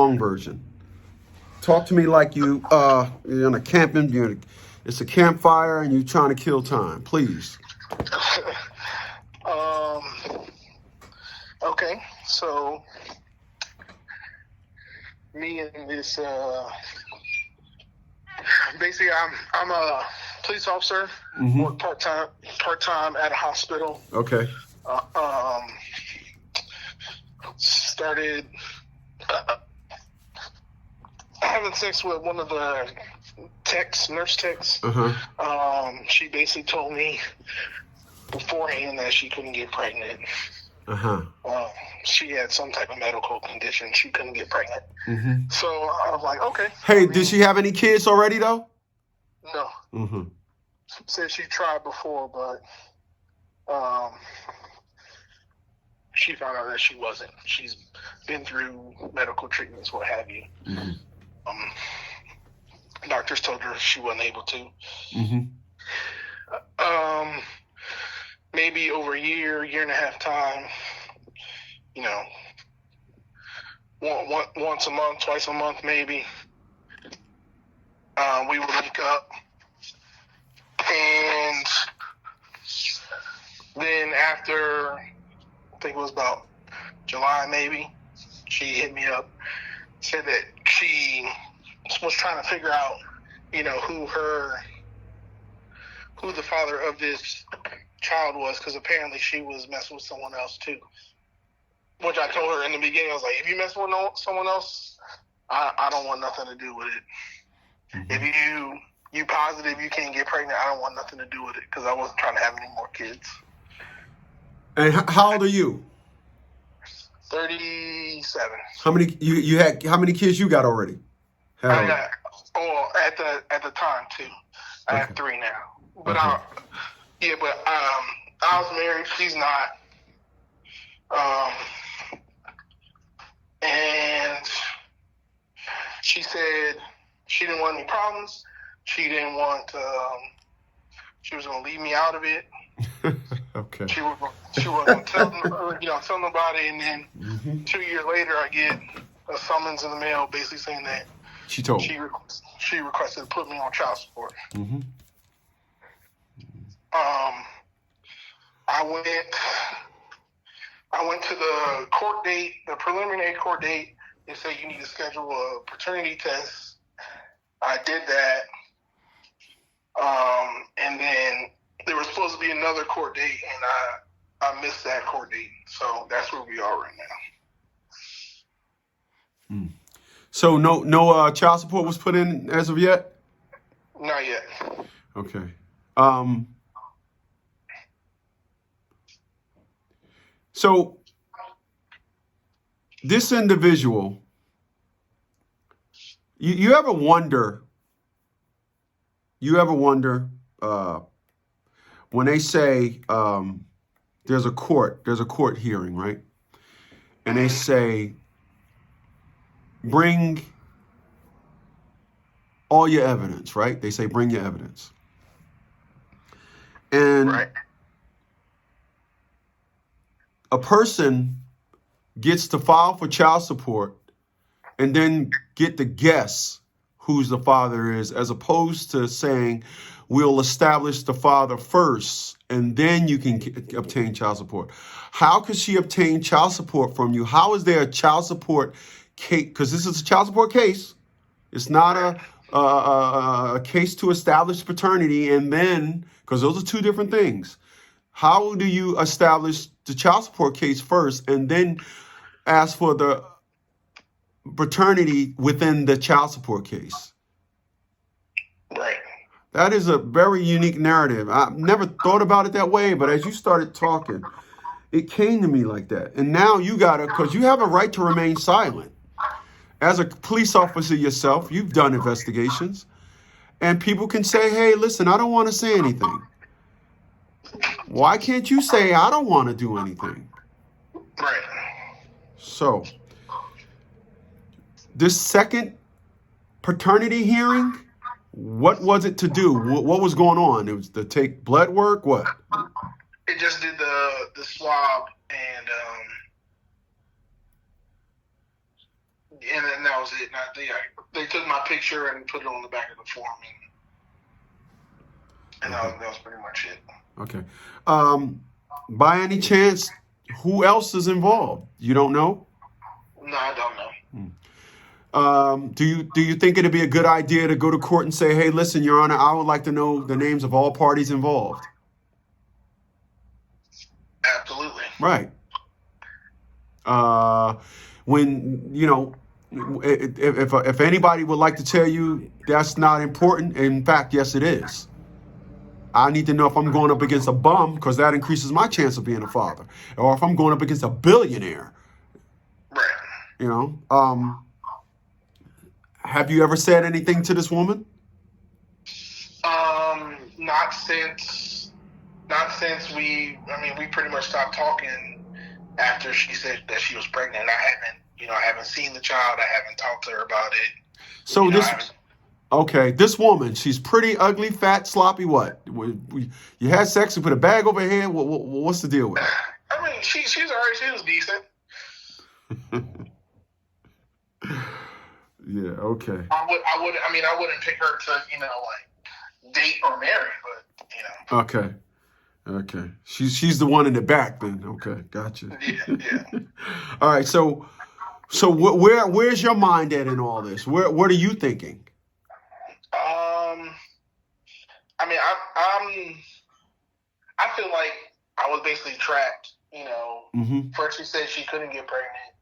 long version. Talk to me like you're on a camping. It's a campfire and you're trying to kill time. Please. Okay, so me and this basically I'm a police officer. Mm-hmm. Work part-time at a hospital. Okay. Started having sex with one of the nurse techs. Uh-huh. She basically told me beforehand that she couldn't get pregnant. Uh-huh. She had some type of medical condition. She couldn't get pregnant. Mm-hmm. So I was like, okay. Hey, did she have any kids already, though? No. Mm-hmm. Said she tried before, but she found out that she wasn't. She's been through medical treatments, what have you. Mm-hmm. Doctors told her she wasn't able to. Mm-hmm. Maybe over a year and a half time, once a month, twice a month, maybe, we would link up. And then after, I think it was about July, maybe, she hit me up, said that she was trying to figure out, who the father of this child was, because apparently she was messing with someone else too. Which I told her in the beginning, I was like, if you mess with someone else, I don't want nothing to do with it. Mm-hmm. If you positive you can't get pregnant, I don't want nothing to do with it, because I wasn't trying to have any more kids. And how old are you? 37. How many you had? How many kids you got already? I got at the time too. I have 3 now. But okay. I was married. She's not. And she said she didn't want any problems. She didn't want. She was going to leave me out of it. Okay. She wasn't going to tell nobody. And then 2 years later, I get a summons in the mail, basically saying that she requested to put me on child support. Mm-hmm. I went to the court date, the preliminary court date. They said you need to schedule a paternity test. I did that. And then there was supposed to be another court date, and I missed that court date. So that's where we are right now. Mm. So no child support was put in as of yet? Not yet. Okay. So this individual, you ever wonder when they say there's a court hearing, right? And they say, bring all your evidence, right? They say, bring your evidence. And right. A person gets to file for child support and then get to guess who's the father is, as opposed to saying, we'll establish the father first and then you can obtain child support. How could she obtain child support from you? How is there a child support case? Because this is a child support case. It's not a case to establish paternity, and then, because those are two different things. How do you establish the child support case first and then ask for the paternity within the child support case? Right. That is a very unique narrative. I've never thought about it that way, but as you started talking, it came to me like that. And now you because you have a right to remain silent. As a police officer yourself, you've done investigations, and people can say, hey, listen, I don't want to say anything. Why can't you say, I don't want to do anything? Right. So, this second paternity hearing, what was it to do? What was going on? It was to take blood work? What? It just did the swab and And then that was it. They took my picture and put it on the back of the form, and that was pretty much it. Okay. By any chance, who else is involved? You don't know? No, I don't know. Do you think it'd be a good idea to go to court and say, hey, listen, Your Honor, I would like to know the names of all parties involved? Absolutely. Right. When, if anybody would like to tell you that's not important, in fact, yes, it is. I need to know if I'm going up against a bum, because that increases my chance of being a father, or if I'm going up against a billionaire. Right. Have you ever said anything to this woman? Not since we pretty much stopped talking after she said that she was pregnant. I haven't seen the child. I haven't talked to her about it. So this woman, she's pretty, ugly, fat, sloppy. What? You had sex and put a bag over her head? What's the deal with her? I mean, she's alright. She was decent. Yeah. Okay. I wouldn't pick her to date or marry, but Okay. She's the one in the back then. Okay, gotcha. Yeah. All right. So where's your mind at in all this? What are you thinking? I feel like I was basically trapped. Mm-hmm. First she said she couldn't get pregnant,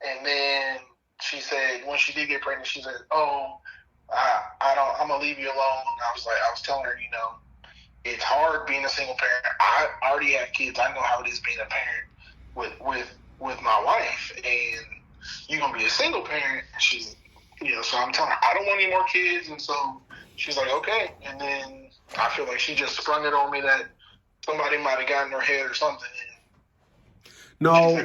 and then she said when she did get pregnant, she said, "Oh, I'm gonna leave you alone." And I was telling her, it's hard being a single parent. I already have kids. I know how it is being a parent with my wife, and you're gonna be a single parent. And she's, so I'm telling her I don't want any more kids, and so she's like, okay. And then I feel like she just sprung it on me that somebody might have gotten her head or something. No.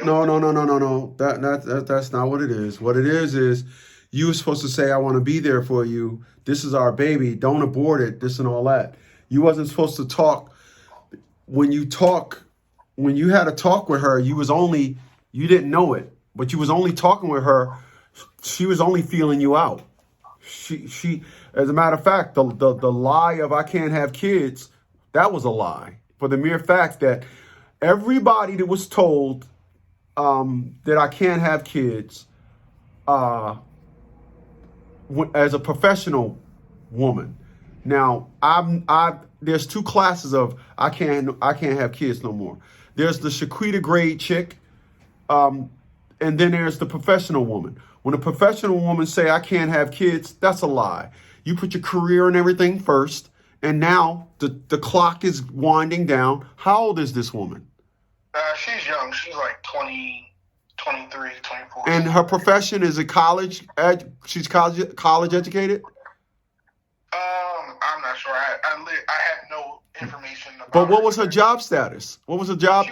That's not what it is. What it is you were supposed to say, I want to be there for you. This is our baby. Don't abort it. This and all that. You wasn't supposed to talk. When you had a talk with her, you didn't know it, but you was only talking with her. She was only feeling you out. She, as a matter of fact, the lie of I can't have kids, that was a lie. For the mere fact that everybody that was told that I can't have kids, as a professional woman. Now, there's two classes of I can't have kids no more. There's the Shaquita grade chick, and then there's the professional woman. When a professional woman say I can't have kids, that's a lie. You put your career and everything first, and now the clock is winding down. How old is this woman? She's young. She's like 20, 23, 24. And her profession is a college. She's college educated. I'm not sure. I have no information about. But what was her job status? What was her job?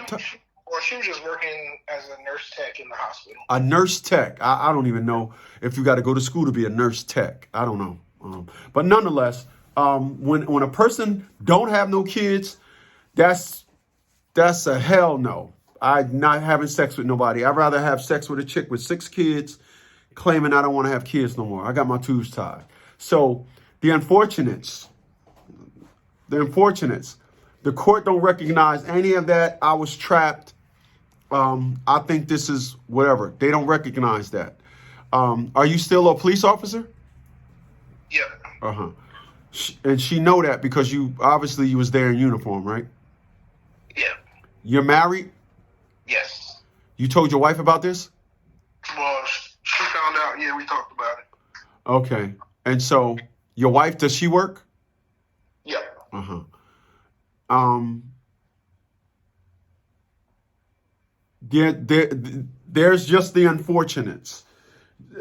She was just working as a nurse tech in the hospital. A nurse tech. I don't even know if you got to go to school to be a nurse tech. I don't know. But nonetheless, when a person don't have no kids, that's a hell no. I'm not having sex with nobody. I'd rather have sex with a chick with 6 kids claiming I don't want to have kids no more. I got my tubes tied. So the unfortunates, the court don't recognize any of that. I was trapped. I think this is whatever. They don't recognize that. Are you still a police officer? Yeah. Uh-huh. And she know that because you was there in uniform, right? Yeah. You're married? Yes. You told your wife about this? Well, she found out. Yeah, we talked about it. Okay. And so your wife, does she work? Yeah. Uh-huh. There's just the unfortunates.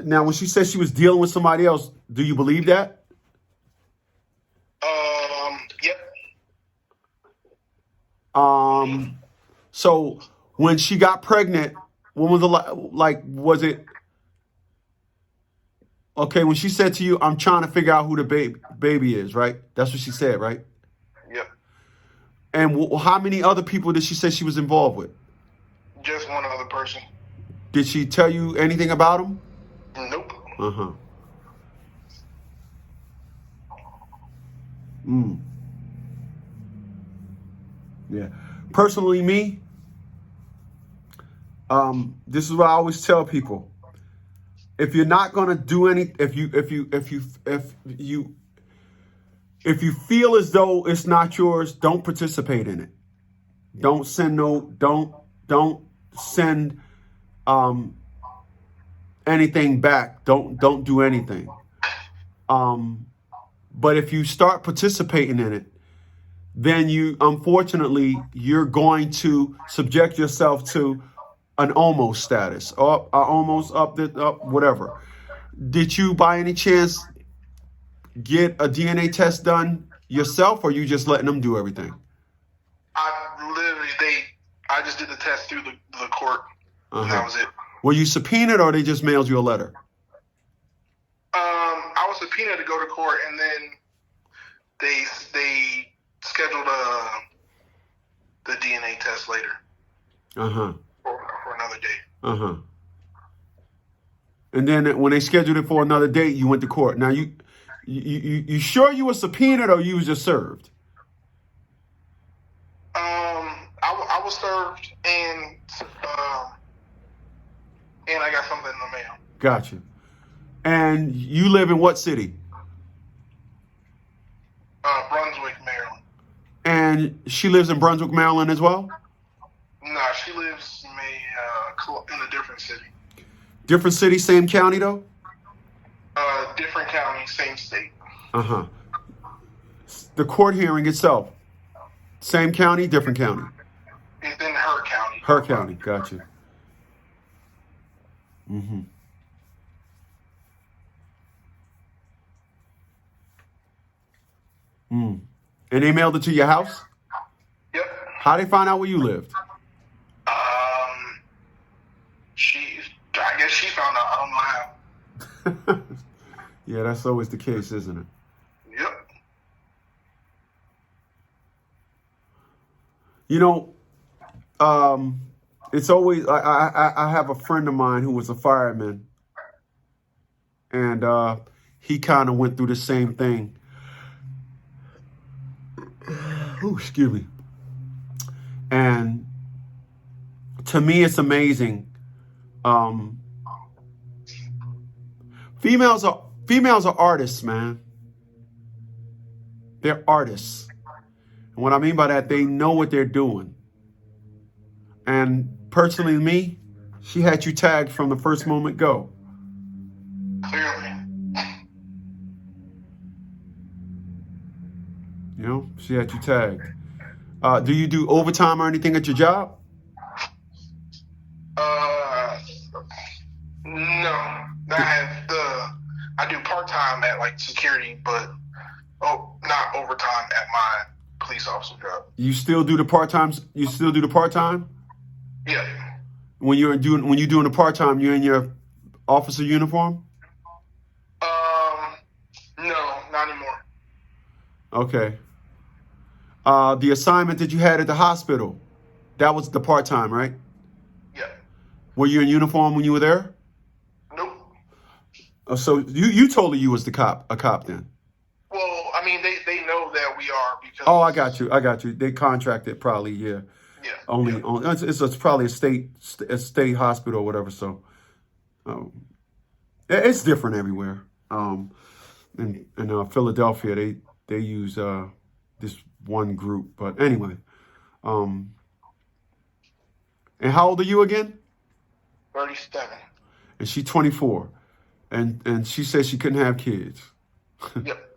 Now, when she said she was dealing with somebody else, do you believe that? Yep. So when she got pregnant, when was was it okay when she said to you, I'm trying to figure out who the baby is, right? That's what she said, right? Yep. And how many other people did she say she was involved with? Just one other person. Did she tell you anything about him? Nope. Uh-huh. Mm. Yeah. Personally, me, this is what I always tell people. If you're not gonna do any, if you feel as though it's not yours, don't participate in it. Don't send um anything back. Don't do anything. But if you start participating in it, then unfortunately you're going to subject yourself to an almost status, or almost up whatever. Did you by any chance get a DNA test done yourself, or you just letting them do everything? I just did the test through the court, and that was it. Were you subpoenaed, or they just mailed you a letter? I was subpoenaed to go to court, and then they scheduled the DNA test later. For another day. And then when they scheduled it for another date, you went to court. Now you sure you were subpoenaed, or you was just served? I was served, and I got something in the mail. Gotcha. And you live in what city? Brunswick, Maryland. And she lives in Brunswick, Maryland as well? No, she lives in a different city. Different city, same county though? Different county, same state. The court hearing itself, same county, different county? It's in her county. Her county, gotcha. And they mailed it to your house? Yep. How they find out where you lived? I guess she found out. I don't know how. Yeah, that's always the case, isn't it? Yep. You know, it's always, I have a friend of mine who was a fireman, and he kind of went through the same thing. Ooh, excuse me. And to me, it's amazing. Females are artists, man. They're artists. And what I mean by that, they know what they're doing. And personally, me, she had you tagged from the first moment go. Clearly. You know, she had you tagged. Do you do overtime or anything at your job? No. I do part-time at like security, but not overtime at my police officer job. You still do the part-time? You still do the part-time? Yeah. When you're doing the part-time, you're in your officer uniform? No, not anymore. Okay. The assignment that you had at the hospital, that was the part-time, right? Yeah. Were you in uniform when you were there? Nope. So you told her you was a cop then? Well, I mean, they know that we are because. Oh, I got you. They contracted probably, yeah. Yeah. Only it's probably a state hospital or whatever. So, it's different everywhere. In Philadelphia, they use this one group, but anyway. And how old are you again? 37. And she's 24, and she says she couldn't have kids. Yep.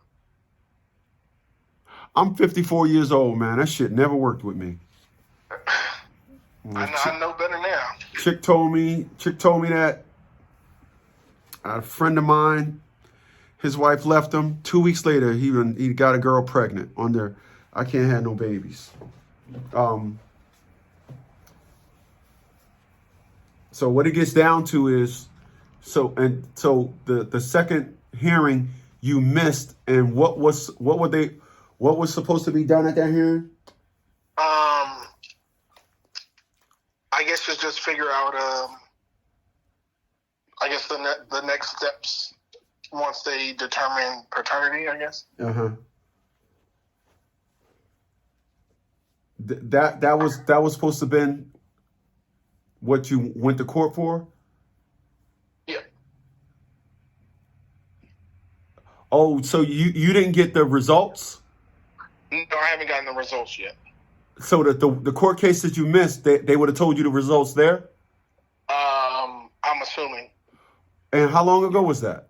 I'm 54 years old, man. That shit never worked with me. I know better now. Chick told me that a friend of mine, his wife left him. 2 weeks later, he got a girl pregnant on there. I can't have no babies. So what it gets down to is, so the second hearing you missed, and what was supposed to be done at that hearing? I guess just figure out I guess the next steps once they determine paternity, I guess. That was supposed to have been what you went to court for? Yeah. Oh, so you didn't get the results? No, I haven't gotten the results yet. So the court case that you missed, they would have told you the results there? I'm assuming. And how long ago was that?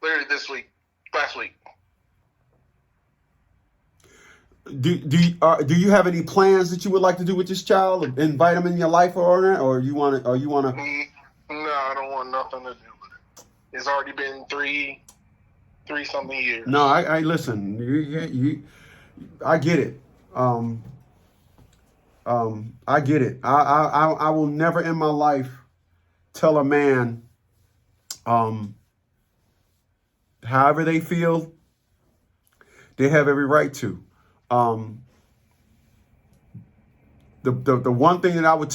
Literally last week. Do you have any plans that you would like to do with this child? Invite him in your life or not? Or you want to? No, I don't want nothing to do with it. It's already been three something years. No, I listen. I get it. I get it. I will never in my life tell a man, however they feel, they have every right to. The one thing that I would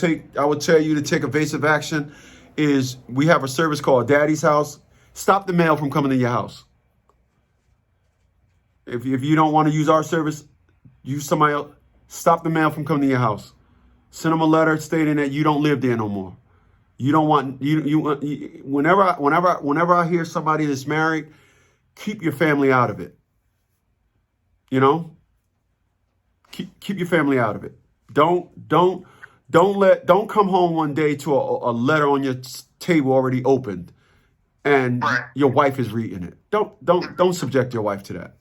tell you to take evasive action is we have a service called Daddy's House. Stop the mail from coming to your house. If you don't want to use our service, use somebody else. Stop the mail from coming to your house. Send them a letter stating that you don't live there no more. You don't want whenever I hear somebody that's married, keep your family out of it. You know? Keep your family out of it. Don't come home one day to a letter on your table already opened and your wife is reading it. Don't subject your wife to that.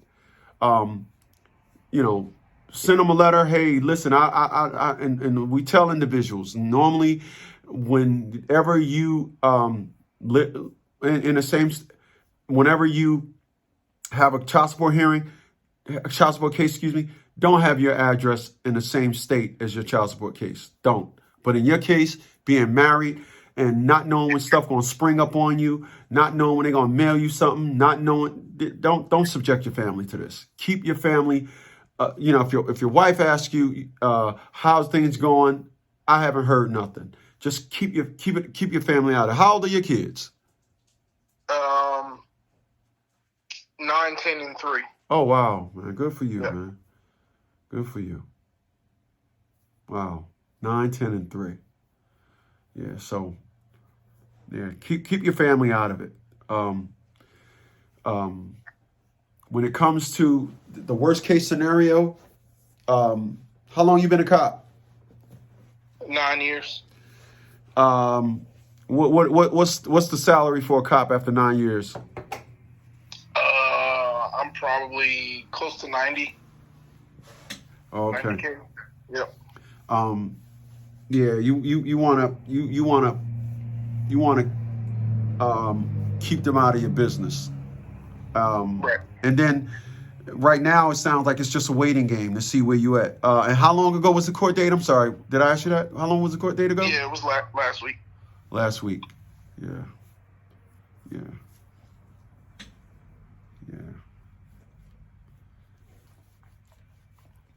Send them a letter. Hey, listen, and we tell individuals normally whenever you whenever you have a child support case, don't have your address in the same state as your child support case. Don't. But in your case, being married and not knowing when stuff going to spring up on you, not knowing when they're going to mail you something, not knowing, don't subject your family to this. Keep your family. If your wife asks you how's things going, I haven't heard nothing. Just keep your family out of it. How old are your kids? 9, 10, and 3. Oh wow, man, good for you, man. Good for you. Wow, 9, 10, and 3. Yeah, so keep your family out of it. When it comes to the worst case scenario, how long you been a cop? 9 years. What's the salary for a cop after 9 years? I'm probably close to 90. Okay. 90K. Yep. Yeah, you wanna keep them out of your business. Right. And then right now it sounds like it's just a waiting game to see where you at. And how long ago was the court date? I'm sorry, did I ask you that? How long was the court date ago? Yeah, it was last week. Last week. Yeah.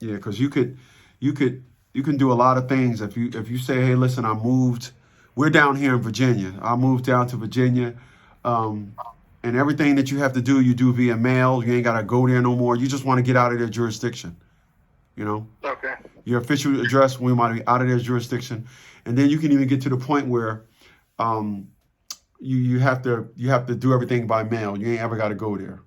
Yeah, because you can do a lot of things if you say, hey, listen, we're down here in Virginia. I moved down to Virginia, and everything that you have to do, you do via mail. You ain't gotta go there no more. You just want to get out of their jurisdiction. Okay. Your official address, we might be out of their jurisdiction, and then you can even get to the point where you have to do everything by mail. You ain't ever got to go there.